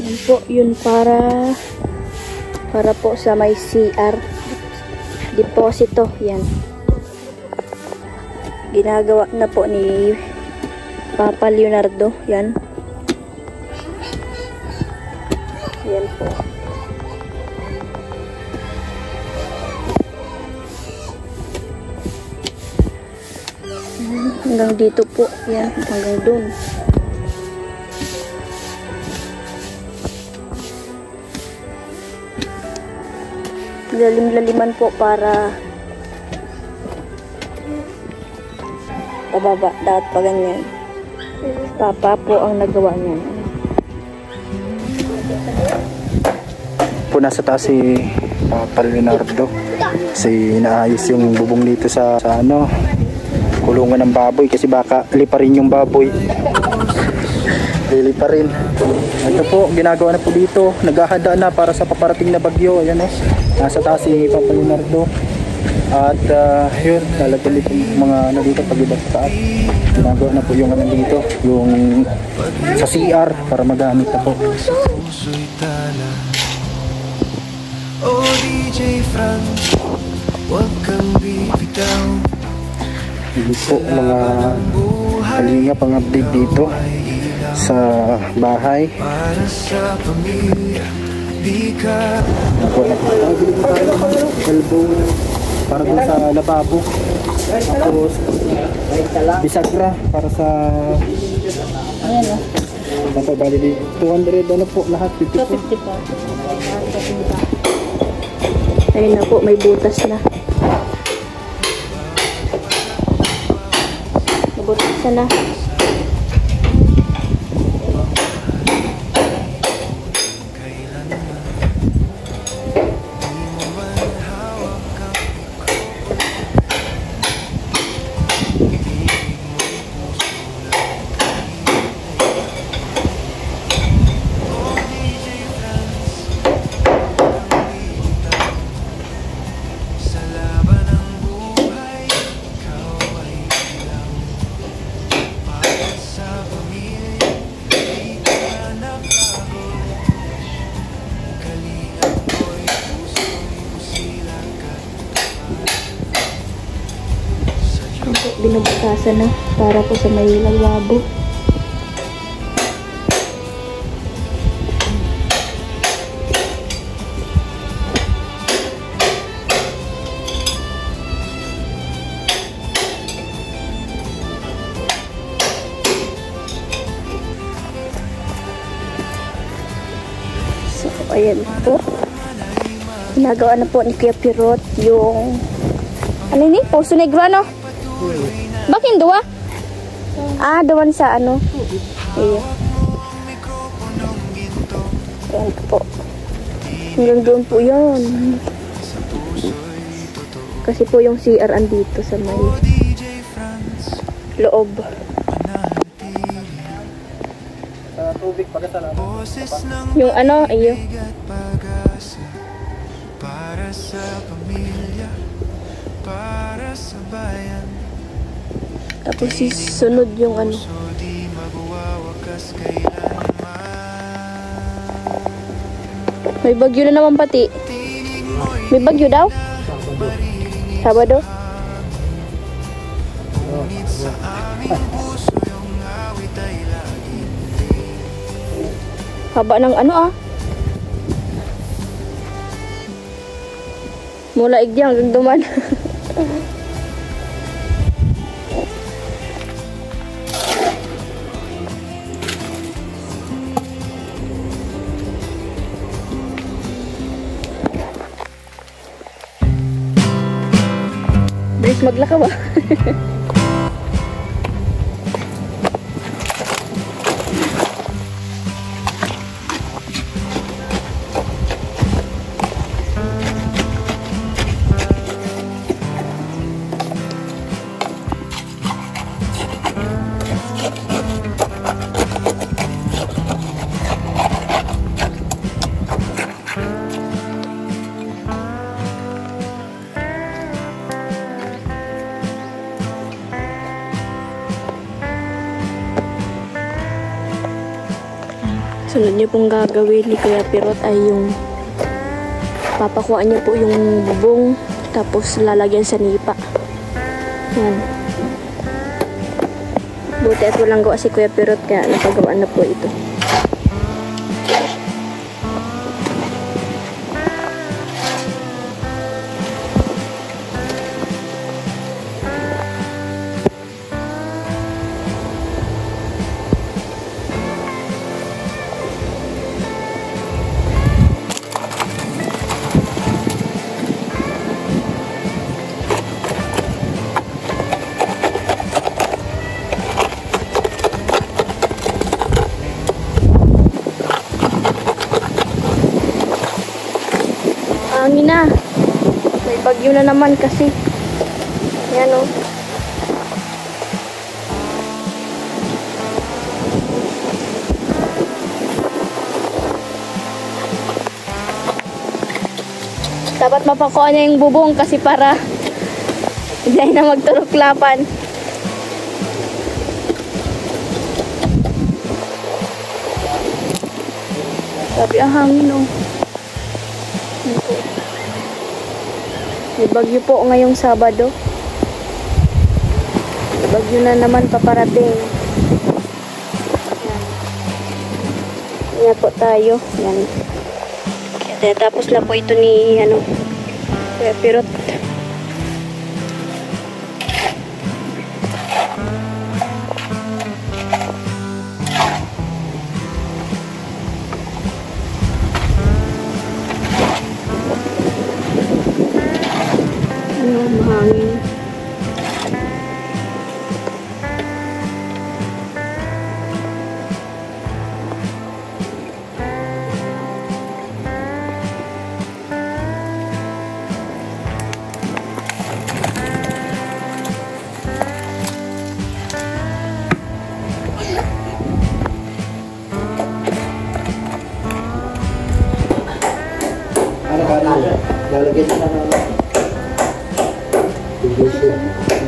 Yan po, yun para po sa may CR deposito. Yan. Ginagawa na po ni Papa Leonardo. Yan. Yan po. Hanggang dito po. Yan. Hanggang dun. Lalim-laliman po para pababa. Dapat pa ganyan. Papa po ang nagawa niyan. Po nasa taas si Papa Leonardo. Kasi inaayos yung bubong dito sa ano, kulungan ng baboy kasi baka liparin yung baboy. Lili pa rin. Ito po, ginagawa na po dito. Naghahanda na para sa paparating na bagyo. Ayan o. Nasa taas si Papa Leonardo. At yun, lalagyan dito mga ano dito pag iba sa taas. Ginagawa na po yung ano dito. Yung sa CR para magamit na po. Oh DJ Franz, wag kang bibitaw. Hindi po mga kalinga pang update dito sa bahay. Para sa pamilya, di ka elbow para doon sa lababo. Tapos bisagra para sa Ayan o. Ano bali 200 ano po lahat 50 po. 250 po. Ayun na po, may butas na. Butas na. Binubutasan na para po sa may lalabo. So, ayan po. Ginagawa na po ni Kuya Pirot yung ano ni? Poso Negro, no? Bakit dua? Ah, doon sa ano? Iya. Ayan po. Hanggang doon po yun. Kasi po yung CR andito sa may loob. Tubig pagkatala. Yung ano, iyo. para sa pamilya, para sa bayan. Tapos sisunod yung ano. Di magwawakas kailanman. May bagyo na naman pati. May bagyo daw? Sabado? Ngunit sa aming puso yung awit ay laging Haba ng ano ah. Mula igdi hanggang duman. Bilis maglaka ba? Sunod niyo pong gagawin ni Kuya Pirot ay yung papakuha niyo po yung bubong tapos lalagyan sa nipa. Yan. Buti at walang gawa si Kuya Pirot kaya napagawaan na po ito. Hangin na. May bagyo na naman kasi. Yan o. Dapat mapakuha niya yung bubong kasi para hindi na magturuklapan. Sabi ang hangin o. May bagyo po ngayong Sabado. May bagyo na naman paparating. Yan. Yan po tayo. Yan. Kaya tapos lang po ito ni Kuya Pirot. Mahangin.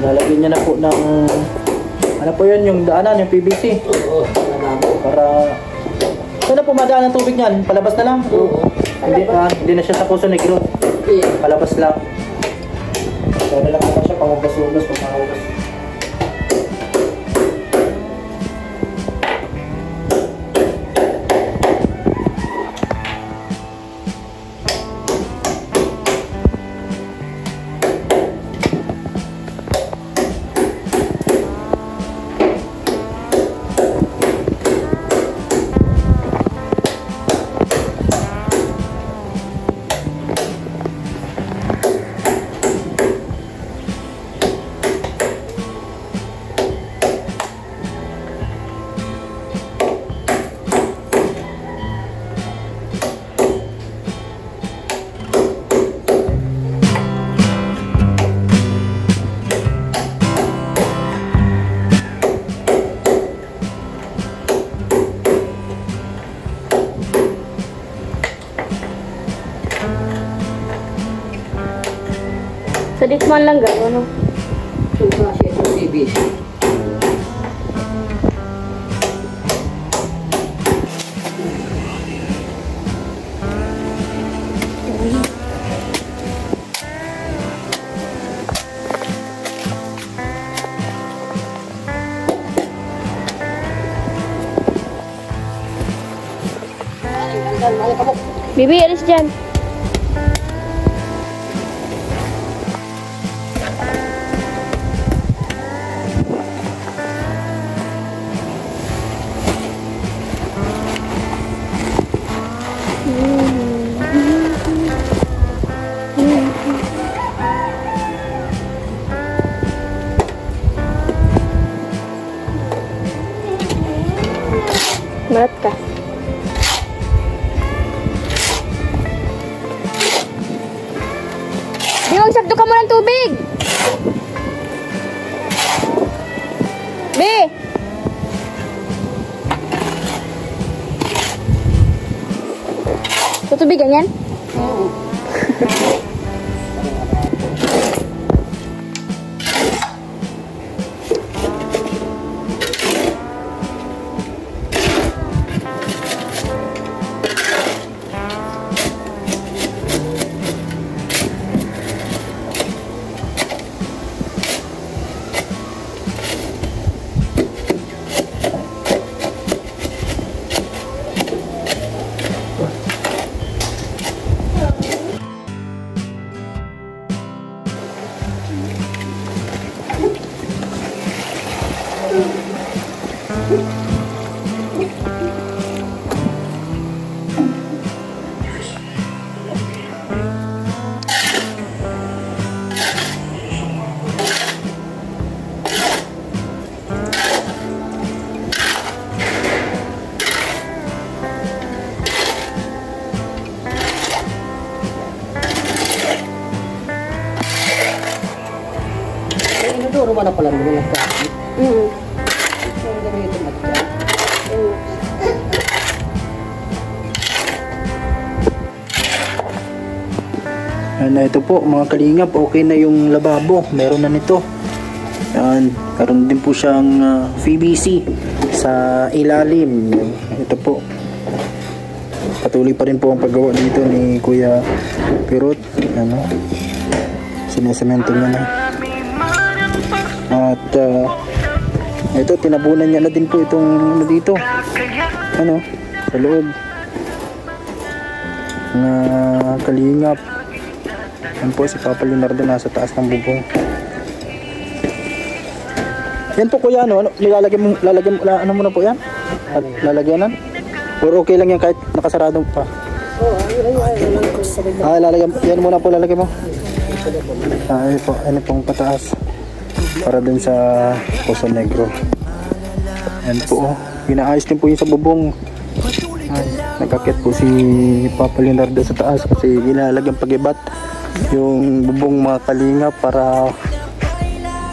Lalagyan niya na po ng ano po yun, yung daanan, yung PVC. Oo, para saan na po madaan ang tubig niyan? Palabas na lang? Oo. Hindi na siya sa Poso Negro. Palabas lang. Kaya na lang naman siya pangugas-ugas, pagkakugas. Sa Disman lang gano'n, no? Ito kasi ito PVC. Bibi, alis dyan. Marat ka. Di, magsakto ka mo ng tubig. Be! Tutubigan yan? Oo. naman na pala nila nagkakit. So, ang ganito matya. Ito po mga kalingap, okay na yung lababo, meron na nito. Yan, meron din po siyang PVC sa ilalim. Ito po, patuloy pa rin po ang paggawa dito ni Kuya Pirot. Ano, sinesemento niya na. At ito, tinabunan niya na din po itong dito, ano, sa loob na kalingap. Yan po si Papa Leonardo nasa taas ng bubong. Yan po kuya, ano lalagyan mo ano mo na po yan? At lalagyanan? Or okay lang yan kahit nakasarado pa? Lalagyan, yan muna po lalagyan mo. Ano pong pataas para dun sa Poso Negro. Yan po, ginaayos din po yung sa bubong. Nagkakit po si Papa Leonardo sa taas kasi ilalagyan pag-ibat yung bubong mga kalingap para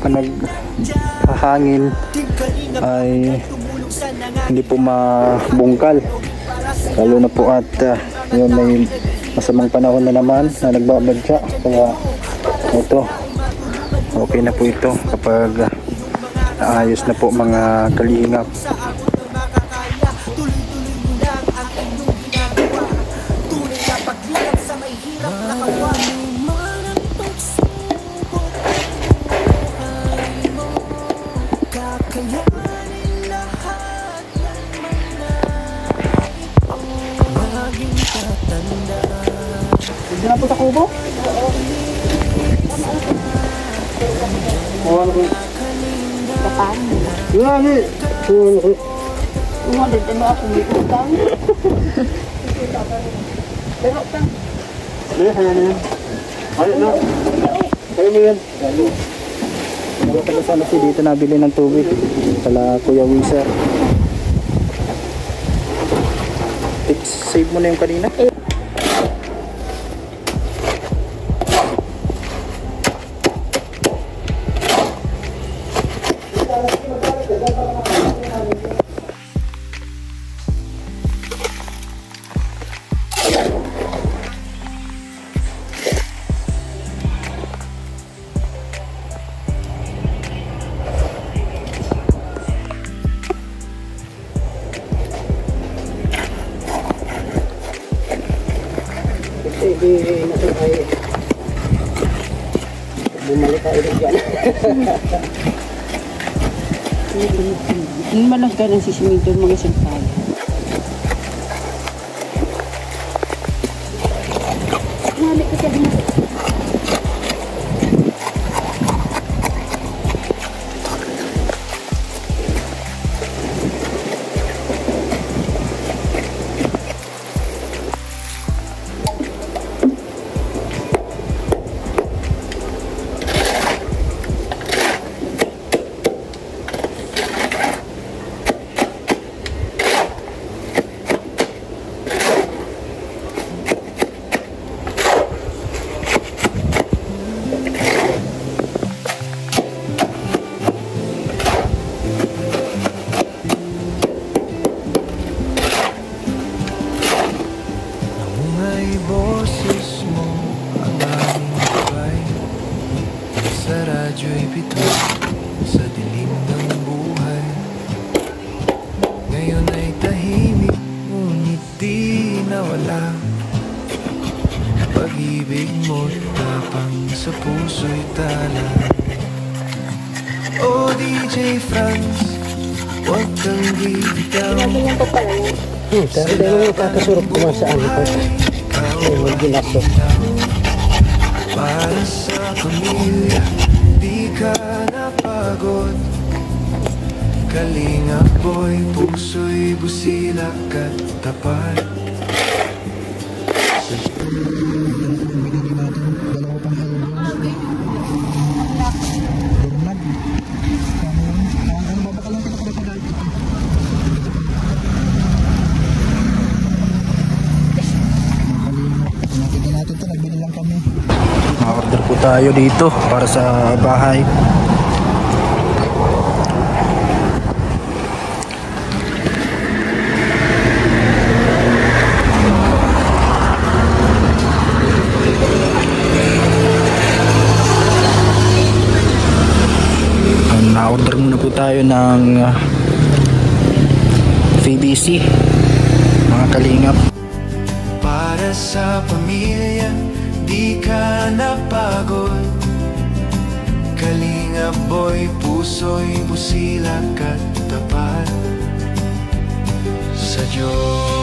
naghahangin ay hindi po mabungkal, lalo na po at yun may masamang panahon na naman na nagbabadya, kaya ito okay na po ito kapag naayos na po mga kalingap. Hindi na po sa kubo? Oo. Kapan? Yan eh. Umalit ano ako may utang. Pero utang. Ayan yan. Ayan na. Ayan yan. Nakataga sana si dito nabili ng tubig. Kala Kuya Wizard. Save mo na yung kanina. Bumalik tayo dyan. Ano malang ka ng sisimento mga sampal? Nalik ka din. radyo'y bitoy sa dilim ng buhay. Ngayon ay tahimik, ngunit di nawala. Pag-ibig mo't tapang sa puso'y tala. Oh DJ Franz, huwag kang bitaw. Ganyan po pala yan. Pero dahil yung kakasurok ko sa ano ko. Ay, mag-gilaso. Para sa pamilya, di ka napagod. Kalingap boy, puso'y busilak at tapat. Order po tayo dito para sa bahay. ng PVC, mga kalingap. Para sa pamilya, di ka napagod. Kalingap boy, puso'y busilak at tapat sa Diyos.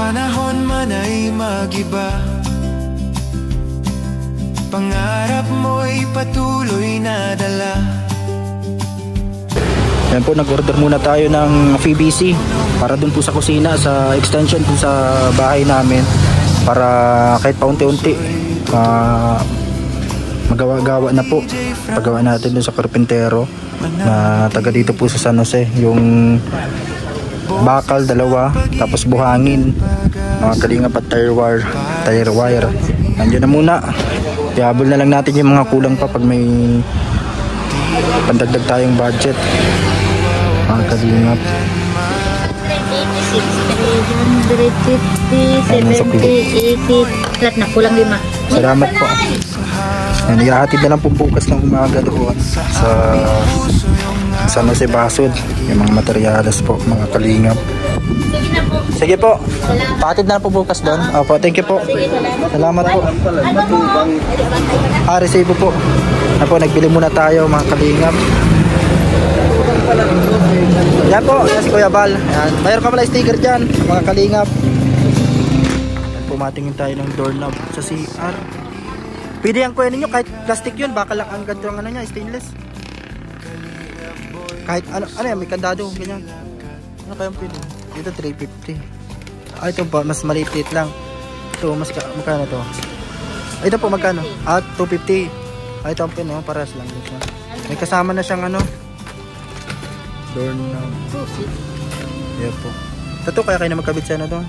Panahon man ay mag-iba, pangarap mo'y patuloy na dala. Yan po, nag-order muna tayo ng PVC para dun po sa kusina, sa extension po sa bahay namin, para kahit paunti-unti magawa-gawa na po. Pagawa natin dun sa karpintero na taga dito po sa San Jose, yung bakal dalawa, tapos buhangin, mga kalingap, at tire wire. Nandiyan na muna, ihabol na lang natin yung mga kulang pa pag may pandagdag tayong budget, mga kalingap. 350, 70, 80, lahat na kulang 5. Salamat po. Ihahatid na lang po bukas ng umaga doon sa San Jose Basud, yung mga materyales po, mga kalingap. Sige po, pahatid na lang po bukas doon. Opo, thank you po. Salamat po. Resibo po. Po, nagbili muna tayo, mga kalingap. Yan po, yan si Kuya Bal. Yan. Mayroon ka pala sticker dyan, mga kalingap. Yan po, matingin tayo ng doorknob sa CR. Pwede yan kuya ninyo, kahit plastic yun, baka lang ang ganito ang ano niya, stainless. Kahit ano yan, may kandado, ganyan. Ano kayang pwede? Dito 350. Ito po, mas maliit lang. Ito, mas magkano to? Ito po, magkano? 250. Ito ang pin, paras lang. May kasama na siyang ano, doorknob. Yan po. Ito, kaya kayo na magkabit sa ano to.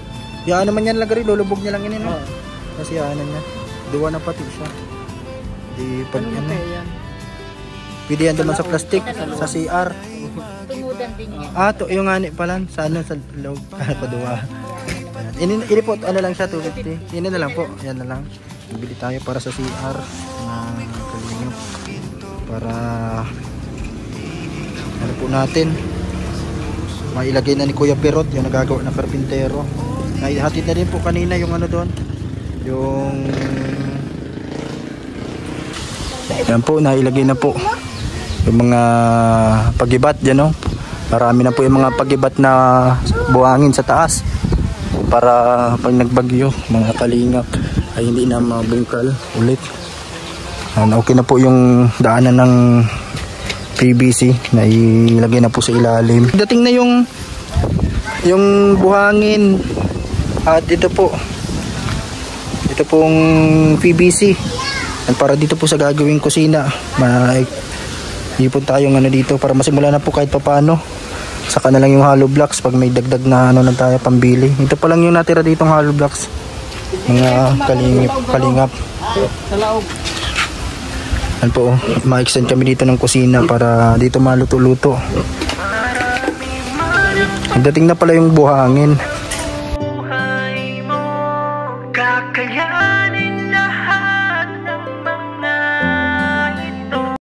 Yan naman yan lagari, lulubog niya lang yun, no? Kasi yan niya. Duwa na pati siya. Di pag ano. Pwede yan naman sa plastic, sa CR. Tumudan din yan. To, yung ani pala, sa ano, sa loob, paduwa. Ini po, ano lang siya, 250. Ini na lang po, yan na lang. Bili tayo para sa CR na kalingap. Para, ano po natin, mailagay na ni Kuya Pirot, yung nagagawa ng karpintero. Naihatid na din po kanina yung ano doon. Yung yan po, nailagay na po yung mga pagibat dyan, no? Marami na po yung mga pagibat na buhangin sa taas para pag nagbagyo, mga kalingap, ay hindi na mabungkal ulit. Okay na po yung daanan ng PVC na ilagay na po sa ilalim. Dating na yung buhangin at ito pong PVC. At para dito po sa gagawing kusina, ipon tayong ano dito para masimula na po kahit papaano. Saka na lang yung hollow blocks pag may dagdag na ano na tayo pambili. Ito pa lang yung natira ditong hollow blocks, mga kalingap. Yan po, ma-extend kami dito ng kusina para dito maluto-luto. Dating na pala yung buhangin.